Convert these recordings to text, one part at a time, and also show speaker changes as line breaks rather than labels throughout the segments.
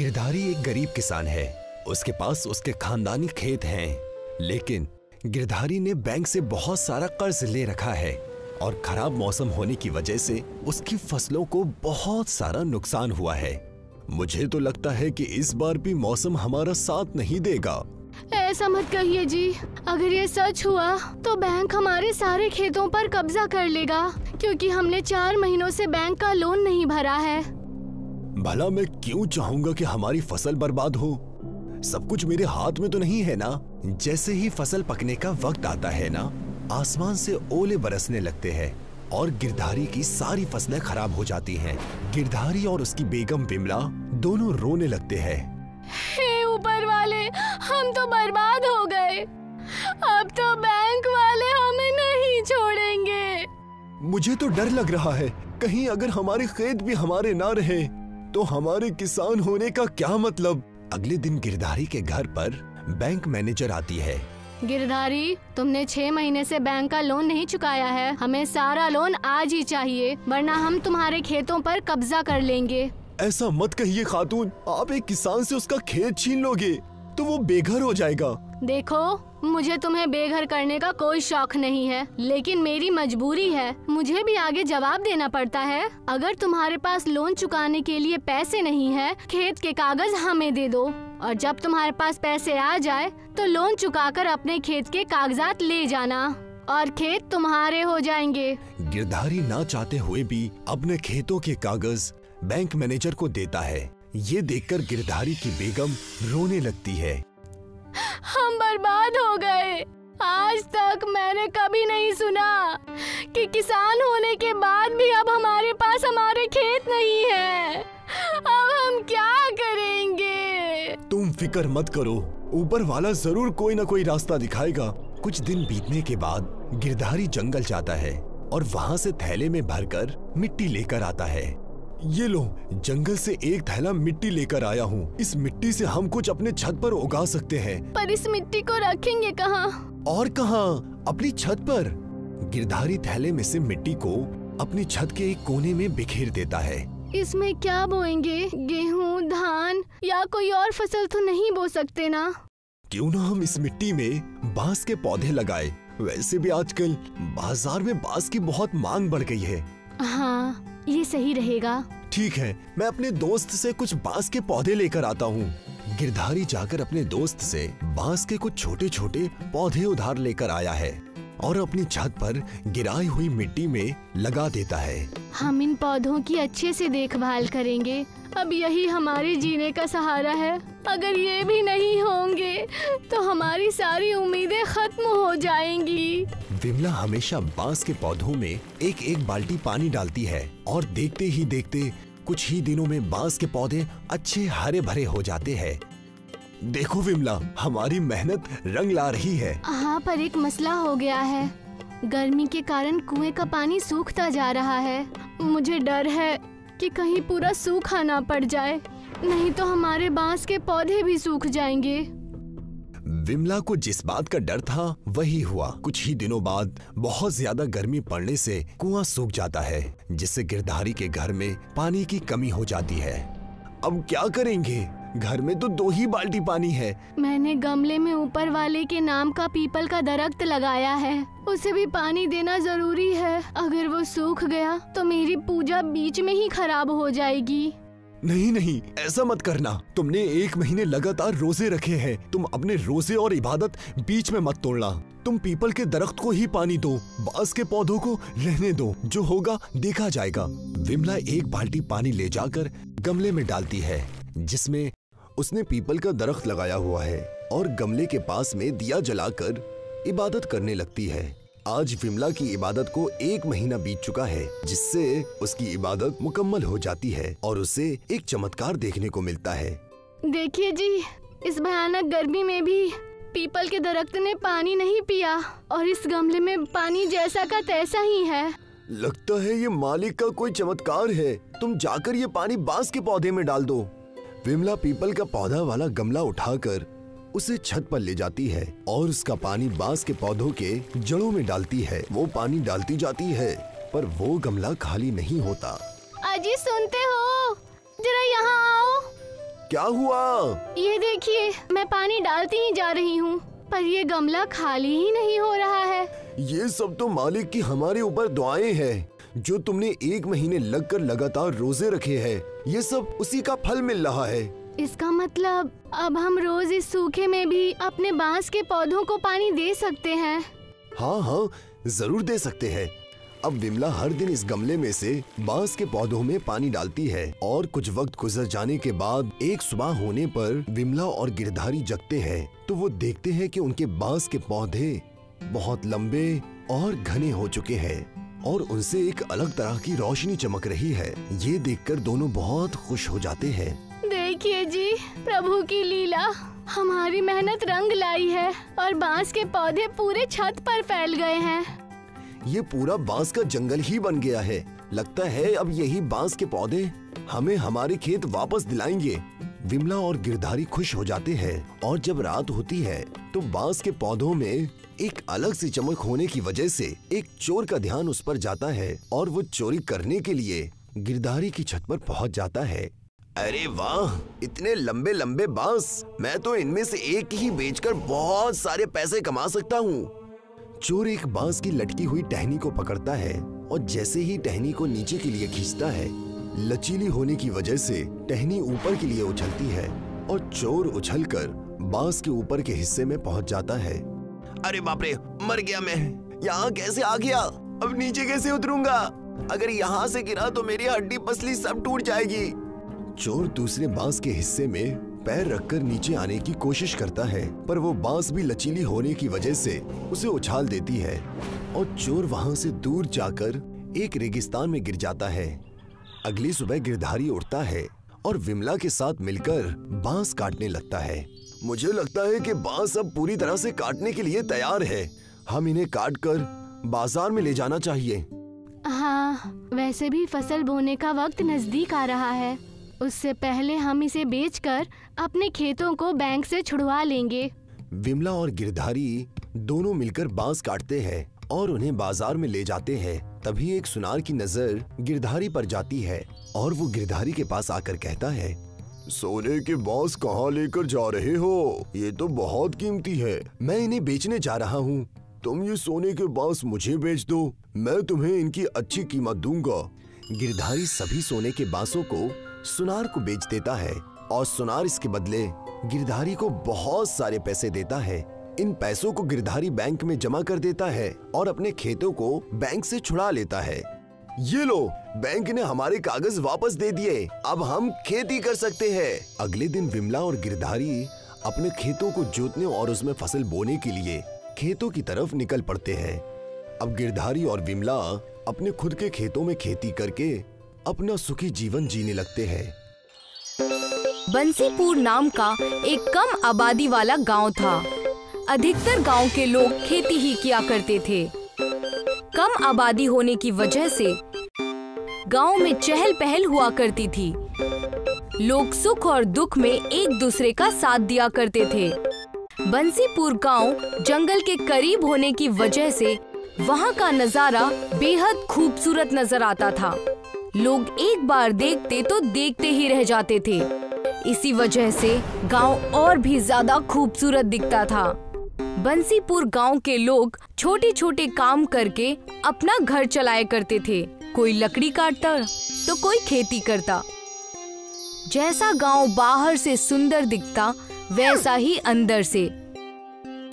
गिरधारी एक गरीब किसान है। उसके पास उसके खानदानी खेत हैं, लेकिन गिरधारी ने बैंक से बहुत सारा कर्ज ले रखा है और खराब मौसम होने की वजह से उसकी फसलों को बहुत सारा नुकसान हुआ है। मुझे तो लगता है कि इस बार भी मौसम हमारा साथ नहीं देगा।
ऐसा मत कहिए जी, अगर ये सच हुआ तो बैंक हमारे सारे खेतों पर कब्जा कर लेगा, क्योंकि हमने 4 महीनों से बैंक का लोन नहीं भरा है।
भला मैं क्यों चाहूंगा कि हमारी फसल बर्बाद हो? सब कुछ मेरे हाथ में तो नहीं है ना। जैसे ही फसल पकने का वक्त आता है ना, आसमान से ओले बरसने लगते हैं और गिरधारी की सारी फसलें खराब हो जाती हैं। गिरधारी और उसकी बेगम विमला दोनों रोने लगते हैं।
हे ऊपर वाले, हम तो बर्बाद हो गए। अब तो बैंक वाले हमें नहीं छोड़ेंगे।
मुझे तो डर लग रहा है, कहीं अगर हमारे खेत भी हमारे ना रहे तो हमारे किसान होने का क्या मतलब। अगले दिन गिरधारी के घर पर बैंक मैनेजर आती है।
गिरधारी, तुमने 6 महीने से बैंक का लोन नहीं चुकाया है। हमें सारा लोन आज ही चाहिए, वरना हम तुम्हारे खेतों पर कब्जा कर लेंगे।
ऐसा मत कहिए खातून, आप एक किसान से उसका खेत छीन लोगे तो वो बेघर हो जाएगा।
देखो, मुझे तुम्हें बेघर करने का कोई शौक नहीं है, लेकिन मेरी मजबूरी है। मुझे भी आगे जवाब देना पड़ता है। अगर तुम्हारे पास लोन चुकाने के लिए पैसे नहीं है, खेत के कागज हमें दे दो, और जब तुम्हारे पास पैसे आ जाए तो लोन चुकाकर अपने खेत के कागजात ले जाना और खेत तुम्हारे हो जाएंगे।
गिरधारी ना चाहते हुए भी अपने खेतों के कागज बैंक मैनेजर को देता है। ये देखकर गिरधारी की बेगम रोने लगती है।
हम बर्बाद हो गए। आज तक मैंने कभी नहीं सुना कि किसान होने के बाद भी अब हमारे पास हमारे खेत नहीं है। अब हम क्या करेंगे?
तुम फिक्र मत करो, ऊपर वाला जरूर कोई ना कोई रास्ता दिखाएगा। कुछ दिन बीतने के बाद गिरधारी जंगल जाता है और वहाँ से थैले में भरकर मिट्टी लेकर आता है। ये लो, जंगल से एक थैला मिट्टी लेकर आया हूँ। इस मिट्टी से हम कुछ अपने छत पर उगा सकते हैं।
पर इस मिट्टी को रखेंगे कहाँ?
और कहाँ, अपनी छत पर। गिरधारी थैले में से मिट्टी को अपनी छत के एक कोने में बिखेर देता है।
इसमें क्या बोएंगे? गेहूँ, धान या कोई और फसल तो नहीं बो सकते ना?
क्यों ना हम इस मिट्टी में बांस के पौधे लगाए। वैसे भी आजकल बाजार में बांस की बहुत मांग बढ़ गई है।
हाँ, ये सही रहेगा।
ठीक है, मैं अपने दोस्त से कुछ बांस के पौधे लेकर आता हूँ। गिरधारी जाकर अपने दोस्त से बांस के कुछ छोटे छोटे पौधे उधार लेकर आया है और अपनी छत पर गिराई हुई मिट्टी में लगा देता है।
हम इन पौधों की अच्छे से देखभाल करेंगे। अब यही हमारे जीने का सहारा है। अगर ये भी नहीं होंगे तो हमारी सारी उम्मीदें खत्म हो जाएंगी।
विमला हमेशा बांस के पौधों में एक एक बाल्टी पानी डालती है और देखते ही देखते कुछ ही दिनों में बांस के पौधे अच्छे हरे भरे हो जाते हैं। देखो विमला, हमारी मेहनत रंग ला रही है।
हाँ, पर एक मसला हो गया है। गर्मी के कारण कुएं का पानी सूखता जा रहा है। मुझे डर है कि कहीं पूरा सूखा ना पड़ जाए, नहीं तो हमारे बांस के पौधे भी सूख जाएंगे।
विमला को जिस बात का डर था वही हुआ। कुछ ही दिनों बाद बहुत ज्यादा गर्मी पड़ने से कुआं सूख जाता है, जिससे गिरधारी के घर में पानी की कमी हो जाती है। अब क्या करेंगे? घर में तो 2 ही बाल्टी पानी है।
मैंने गमले में ऊपर वाले के नाम का पीपल का दरख्त लगाया है, उसे भी पानी देना जरूरी है। अगर वो सूख गया तो मेरी पूजा बीच में ही खराब हो जाएगी।
नहीं नहीं, ऐसा मत करना। तुमने 1 महीने लगातार रोजे रखे हैं। तुम अपने रोजे और इबादत बीच में मत तोड़ना। तुम पीपल के दरख्त को ही पानी दो, बांस के पौधों को रहने दो। जो होगा देखा जाएगा। विमला एक बाल्टी पानी ले जाकर गमले में डालती है, जिसमें उसने पीपल का दरख्त लगाया हुआ है, और गमले के पास में दिया जलाकर इबादत करने लगती है। आज विमला की इबादत को 1 महीना बीत चुका है, जिससे उसकी इबादत मुकम्मल हो जाती है और उसे एक चमत्कार देखने को मिलता है।
देखिए जी, इस भयानक गर्मी में भी पीपल के दरख्त ने पानी नहीं पिया और इस गमले में पानी जैसा का तैसा ही है।
लगता है ये मालिक का कोई चमत्कार है। तुम जाकर ये पानी बांस के पौधे में डाल दो। विमला पीपल का पौधा वाला गमला उठाकर उसे छत पर ले जाती है और उसका पानी बांस के पौधों के जड़ों में डालती है। वो पानी डालती जाती है, पर वो गमला खाली नहीं होता।
अजी सुनते हो, जरा यहाँ आओ।
क्या हुआ?
ये देखिए, मैं पानी डालती ही जा रही हूँ, पर ये गमला खाली ही नहीं हो रहा है।
ये सब तो मालिक की हमारे ऊपर दुआएं हैं, जो तुमने 1 महीने लगकर लगातार रोजे रखे हैं। ये सब उसी का फल मिल रहा है।
इसका मतलब अब हम रोज इस सूखे में भी अपने बांस के पौधों को पानी दे सकते हैं।
हाँ हाँ, जरूर दे सकते हैं। अब विमला हर दिन इस गमले में से बांस के पौधों में पानी डालती है और कुछ वक्त गुजर जाने के बाद एक सुबह होने पर विमला और गिरधारी जगते हैं तो वो देखते हैं कि उनके बांस के पौधे बहुत लंबे और घने हो चुके हैं और उनसे एक अलग तरह की रोशनी चमक रही है। ये देखकर दोनों बहुत खुश हो जाते हैं।
देखिए जी, प्रभु की लीला, हमारी मेहनत रंग लाई है और बांस के पौधे पूरे छत पर फैल गए हैं।
ये पूरा बांस का जंगल ही बन गया है। लगता है अब यही बांस के पौधे हमें हमारे खेत वापस दिलाएंगे। विमला और गिरधारी खुश हो जाते हैं और जब रात होती है तो बांस के पौधों में एक अलग सी चमक होने की वजह से एक चोर का ध्यान उस पर जाता है और वो चोरी करने के लिए गिरधारी की छत पर पहुंच जाता है। अरे वाह, इतने लंबे लंबे बांस! मैं तो इनमें से एक ही बेचकर बहुत सारे पैसे कमा सकता हूँ। चोर एक बांस की लटकी हुई टहनी को पकड़ता है और जैसे ही टहनी को नीचे के लिए खींचता है, लचीली होने की वजह से टहनी ऊपर के लिए उछलती है और चोर उछलकर बांस के ऊपर के हिस्से में पहुंच जाता है। अरे बाप रे, मर गया मैं! यहाँ कैसे आ गया? अब नीचे कैसे उतरूंगा? अगर यहाँ से गिरा तो मेरी हड्डी पसली सब टूट जाएगी। चोर दूसरे बांस के हिस्से में पैर रखकर नीचे आने की कोशिश करता है, पर वो बांस भी लचीली होने की वजह से उसे उछाल देती है और चोर वहां से दूर जाकर एक रेगिस्तान में गिर जाता है। अगली सुबह गिरधारी उठता है और विमला के साथ मिलकर बांस काटने लगता है। मुझे लगता है कि बांस अब पूरी तरह से काटने के लिए तैयार है। हम इन्हें काटकर बाजार में ले जाना चाहिए।
हाँ, वैसे भी फसल बोने का वक्त नजदीक आ रहा है। उससे पहले हम इसे बेचकर अपने खेतों को बैंक से छुड़वा लेंगे।
विमला और गिरधारी दोनों मिलकर बांस काटते हैं और उन्हें बाजार में ले जाते हैं। तभी एक सुनार की नजर गिरधारी पर जाती है और वो गिरधारी के पास आकर कहता है, सोने के बांस कहाँ लेकर जा रहे हो? ये तो बहुत कीमती है। मैं इन्हें बेचने जा रहा हूँ। तुम ये सोने के बांस मुझे बेच दो, मैं तुम्हें इनकी अच्छी कीमत दूंगा। गिरधारी सभी सोने के बांसों को सुनार को बेच देता है और सुनार इसके बदले गिरधारी को बहुत सारे पैसे देता है। इन पैसों को गिरधारी बैंक में जमा कर देता है और अपने खेतों को बैंक से छुड़ा लेता है। ये लो, बैंक ने हमारे कागज वापस दे दिए। अब हम खेती कर सकते हैं। अगले दिन विमला और गिरधारी अपने खेतों को जोतने और उसमें फसल बोने के लिए खेतों की तरफ निकल पड़ते हैं। अब गिरधारी और विमला अपने खुद के खेतों में खेती करके अपना सुखी जीवन जीने लगते हैं।
बंसीपुर नाम का एक कम आबादी वाला गांव था। अधिकतर गांव के लोग खेती ही किया करते थे। कम आबादी होने की वजह से गांव में चहल पहल हुआ करती थी। लोग सुख और दुख में एक दूसरे का साथ दिया करते थे। बंसीपुर गांव जंगल के करीब होने की वजह से वहां का नजारा बेहद खूबसूरत नजर आता था। लोग एक बार देखते तो देखते ही रह जाते थे। इसी वजह से गांव और भी ज्यादा खूबसूरत दिखता था। बंसीपुर गांव के लोग छोटे छोटे काम करके अपना घर चलाया करते थे। कोई लकड़ी काटता तो कोई खेती करता। जैसा गांव बाहर से सुंदर दिखता, वैसा ही अंदर से।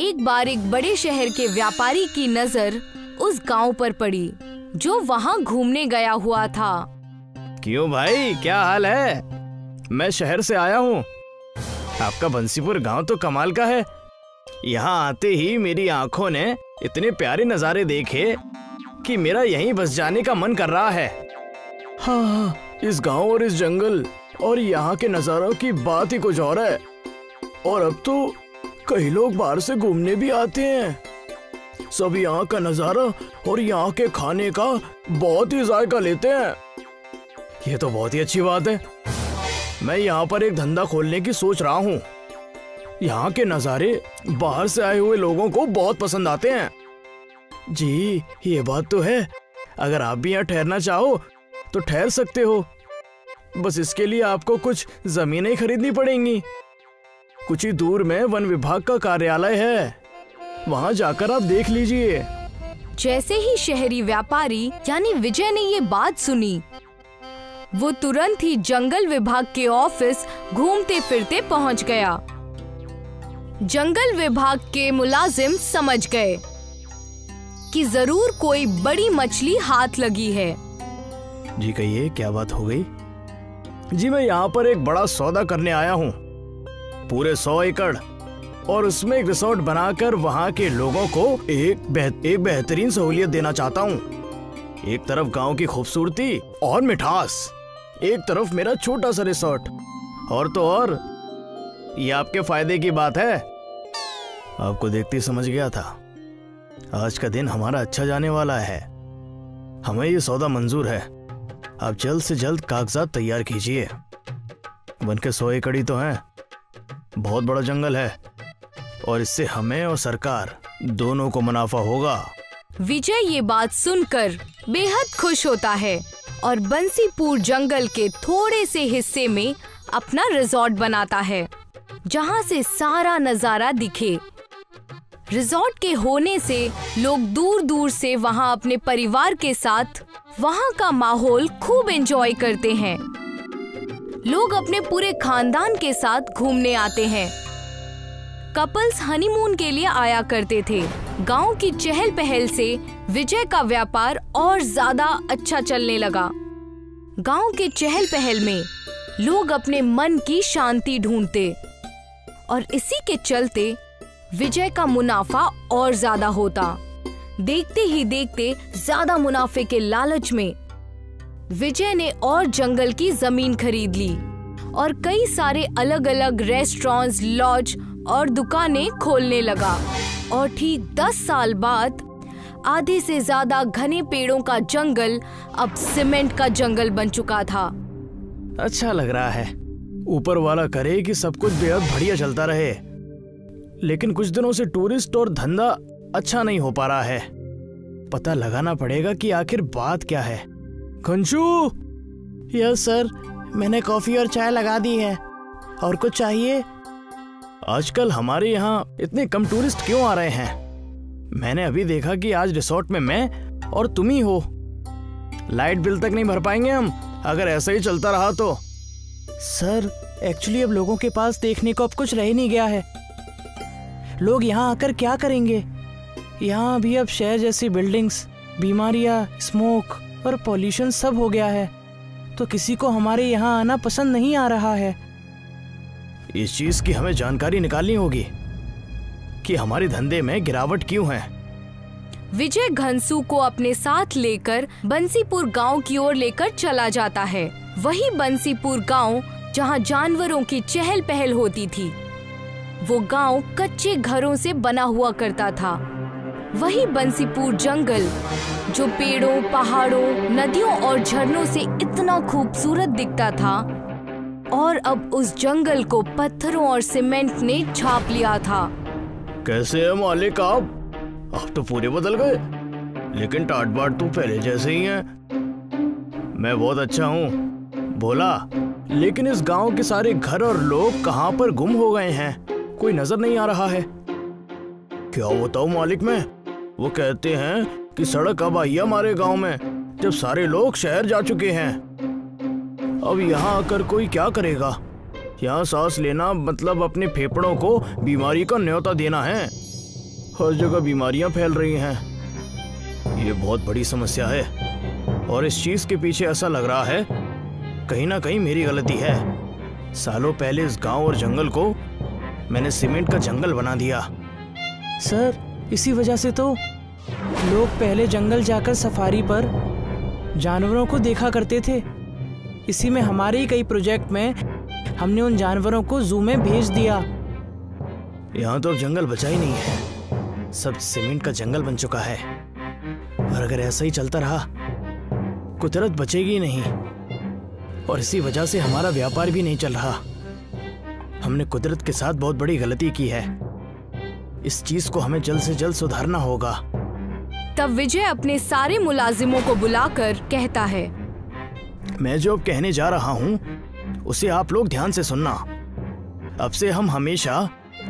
एक बार एक बड़े शहर के व्यापारी की नजर उस गांव पर पड़ी, जो वहां घूमने गया हुआ था।
क्यों भाई, क्या हाल है? मैं शहर से आया हूँ। आपका बंसीपुर गांव तो कमाल का है। यहाँ आते ही मेरी आंखों ने इतने प्यारे नज़ारे देखे कि मेरा यहीं बस जाने का मन कर रहा है। हाँ, इस गांव और इस जंगल और यहाँ के नज़ारों की बात ही कुछ और है। और अब तो कई लोग बाहर से घूमने भी आते हैं। सब यहाँ का नज़ारा और यहाँ के खाने का बहुत ही जायका लेते हैं। ये तो बहुत ही अच्छी बात है। मैं यहाँ पर एक धंधा खोलने की सोच रहा हूँ। यहाँ के नज़ारे बाहर से आए हुए लोगों को बहुत पसंद आते हैं। जी, ये बात तो है। अगर आप भी यहाँ ठहरना चाहो तो ठहर सकते हो। बस इसके लिए आपको कुछ जमीनें खरीदनी पड़ेंगी। कुछ ही दूर में वन विभाग का कार्यालय है, वहां जाकर आप देख लीजिए।
जैसे ही शहरी व्यापारी यानी विजय ने ये बात सुनी, वो तुरंत ही जंगल विभाग के ऑफिस घूमते फिरते पहुंच गया। जंगल विभाग के मुलाजिम समझ गए कि जरूर कोई बड़ी मछली हाथ लगी है।
जी कहिए, क्या बात हो गई? जी मैं यहाँ पर एक बड़ा सौदा करने आया हूँ, पूरे 100 एकड़, और उसमें एक रिसोर्ट बनाकर वहाँ के लोगों को एक बेहतरीन सहूलियत देना चाहता हूँ। एक तरफ गांव की खूबसूरती और मिठास, एक तरफ मेरा छोटा सा रिसोर्ट, और तो और ये आपके फायदे की बात है। आपको देखते ही समझ गया था, आज का दिन हमारा अच्छा जाने वाला है। हमें ये सौदा मंजूर है। आप जल्द से जल्द कागजात तैयार कीजिए। वन के 100 एकड़ ही तो हैं, बहुत बड़ा जंगल है, और इससे हमें और सरकार दोनों को मुनाफा होगा।
विजय ये बात सुनकर बेहद खुश होता है और बंसीपुर जंगल के थोड़े से हिस्से में अपना रिजॉर्ट बनाता है, जहाँ से सारा नजारा दिखे। रिजॉर्ट के होने से लोग दूर दूर से वहाँ अपने परिवार के साथ वहाँ का माहौल खूब एंजॉय करते हैं। लोग अपने पूरे खानदान के साथ घूमने आते हैं। कपल्स हनीमून के लिए आया करते थे। गांव की चहल पहल से विजय का व्यापार और ज्यादा अच्छा चलने लगा। गांव के चहल पहल में लोग अपने मन की शांति ढूंढते, और इसी के चलते विजय का मुनाफा और ज्यादा होता। देखते ही देखते ज्यादा मुनाफे के लालच में विजय ने और जंगल की जमीन खरीद ली और कई सारे अलग अलग रेस्टोरेंट्स, लॉज और दुकानें खोलने लगा। और ठीक 10 साल बाद आधे से ज्यादा घने पेड़ों का जंगल अब सीमेंट का जंगल बन चुका था।
अच्छा लग रहा है, ऊपर वाला करे कि सब कुछ बेहद बढ़िया चलता रहे, लेकिन कुछ दिनों से टूरिस्ट और धंधा अच्छा नहीं हो पा रहा है। पता लगाना पड़ेगा कि आखिर बात क्या है। कंचू। यस सर, मैंने कॉफी और चाय लगा दी है। और कुछ चाहिए? आजकल हमारे यहाँ इतने कम टूरिस्ट क्यों आ रहे हैं? मैंने अभी देखा कि आज रिसोर्ट में मैं और तुम ही हो। लाइट बिल तक नहीं भर पाएंगे हम अगर ऐसा ही चलता रहा तो।
सर एक्चुअली अब लोगों के पास देखने को अब कुछ रह नहीं गया है। लोग यहाँ आकर क्या करेंगे? यहाँ भी अब शहर जैसी बिल्डिंग्स, बीमारियाँ, स्मोक और पॉल्यूशन सब हो गया है, तो किसी को हमारे यहाँ आना पसंद नहीं आ रहा है।
इस चीज की हमें जानकारी निकालनी होगी कि हमारे धंधे में गिरावट क्यों है।
विजय घनसू को अपने साथ लेकर बंसीपुर गांव की ओर लेकर चला जाता है। वही बंसीपुर गांव जहां जानवरों की चहल पहल होती थी। वो गांव कच्चे घरों से बना हुआ करता था। वही बंसीपुर जंगल जो पेड़ों, पहाड़ों, नदियों और झरनों से इतना खूबसूरत दिखता था, और अब उस जंगल को पत्थरों और सीमेंट ने छाप लिया था।
कैसे है मालिक आप तो पूरे बदल गए, लेकिन टाट बाट तो पहले जैसे ही हैं। मैं बहुत अच्छा हूँ बोला, लेकिन इस गांव के सारे घर और लोग कहाँ पर गुम हो गए हैं, कोई नजर नहीं आ रहा है। क्या बताऊं मालिक मैं, वो कहते हैं कि सड़क अब आई है हमारे गांव में, जब सारे लोग शहर जा चुके हैं। अब यहाँ आकर कोई क्या करेगा? यहाँ सांस लेना मतलब अपने फेफड़ों को बीमारी का न्योता देना है। हर जगह बीमारियां फैल रही हैं। ये बहुत बड़ी समस्या है, और इस चीज के पीछे ऐसा लग रहा है कहीं ना कहीं मेरी गलती है। सालों पहले इस गांव और जंगल को मैंने सीमेंट का जंगल बना दिया।
सर इसी वजह से तो लोग पहले जंगल जाकर सफारी पर जानवरों को देखा करते थे। इसी में हमारे ही कई प्रोजेक्ट में हमने उन जानवरों को जू में भेज दिया।
यहाँ तो अब जंगल बचा ही नहीं है, सब सीमेंट का जंगल बन चुका है। और अगर ऐसा ही चलता रहा कुदरत बचेगी नहीं, और इसी वजह से हमारा व्यापार भी नहीं चल रहा। हमने कुदरत के साथ बहुत बड़ी गलती की है। इस चीज को हमें जल्द से जल्द सुधारना होगा।
तब विजय अपने सारे मुलाजिमों को बुलाकर कहता है,
मैं जो अब कहने जा रहा हूँ उसे आप लोग ध्यान से सुनना। अब से हम हमेशा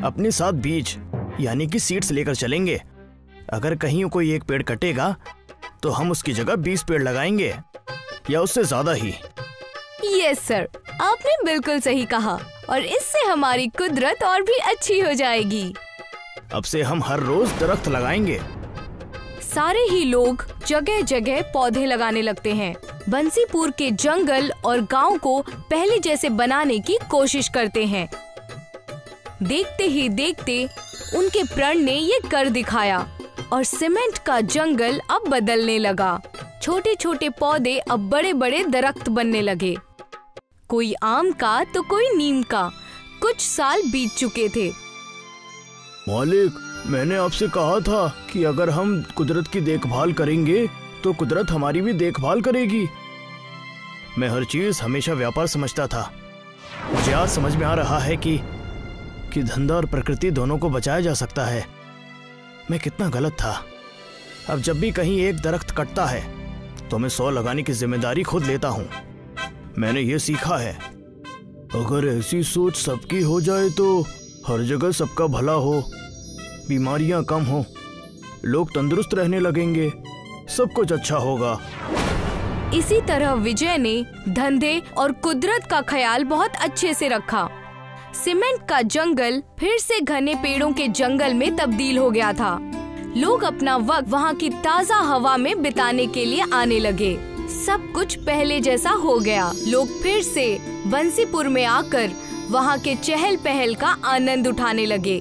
अपने साथ बीज यानी कि सीड्स लेकर चलेंगे। अगर कहीं कोई एक पेड़ कटेगा तो हम उसकी जगह 20 पेड़ लगाएंगे या उससे ज्यादा ही।
यस सर, आपने बिल्कुल सही कहा और इससे हमारी कुदरत और भी अच्छी हो जाएगी।
अब से हम हर रोज दरख्त लगाएंगे।
सारे ही लोग जगह जगह पौधे लगाने लगते हैं। बंसीपुर के जंगल और गांव को पहले जैसे बनाने की कोशिश करते हैं। देखते ही देखते उनके प्रण ने ये कर दिखाया और सीमेंट का जंगल अब बदलने लगा। छोटे छोटे पौधे अब बड़े बड़े दरख्त बनने लगे, कोई आम का तो कोई नीम का। कुछ साल बीत चुके थे।
मालिक, मैंने आपसे कहा था कि अगर हम कुदरत की देखभाल करेंगे तो कुदरत हमारी भी देखभाल करेगी। मैं हर चीज हमेशा व्यापार समझता था। मुझे आज समझ में आ रहा है कि धंधा और प्रकृति दोनों को बचाया जा सकता है। मैं कितना गलत था। अब जब भी कहीं एक दरख्त कटता है तो मैं 100 लगाने की जिम्मेदारी खुद लेता हूँ। मैंने ये सीखा है, अगर ऐसी सोच सबकी हो जाए तो हर जगह सबका भला हो, बीमारियां कम हो, लोग तंदुरुस्त रहने लगेंगे, सब कुछ अच्छा होगा।
इसी तरह विजय ने धंधे और कुदरत का ख्याल बहुत अच्छे से रखा। सीमेंट का जंगल फिर से घने पेड़ों के जंगल में तब्दील हो गया था। लोग अपना वक्त वहाँ की ताज़ा हवा में बिताने के लिए आने लगे। सब कुछ पहले जैसा हो गया। लोग फिर से बंसीपुर में आकर वहाँ के चहल पहल का आनंद उठाने लगे।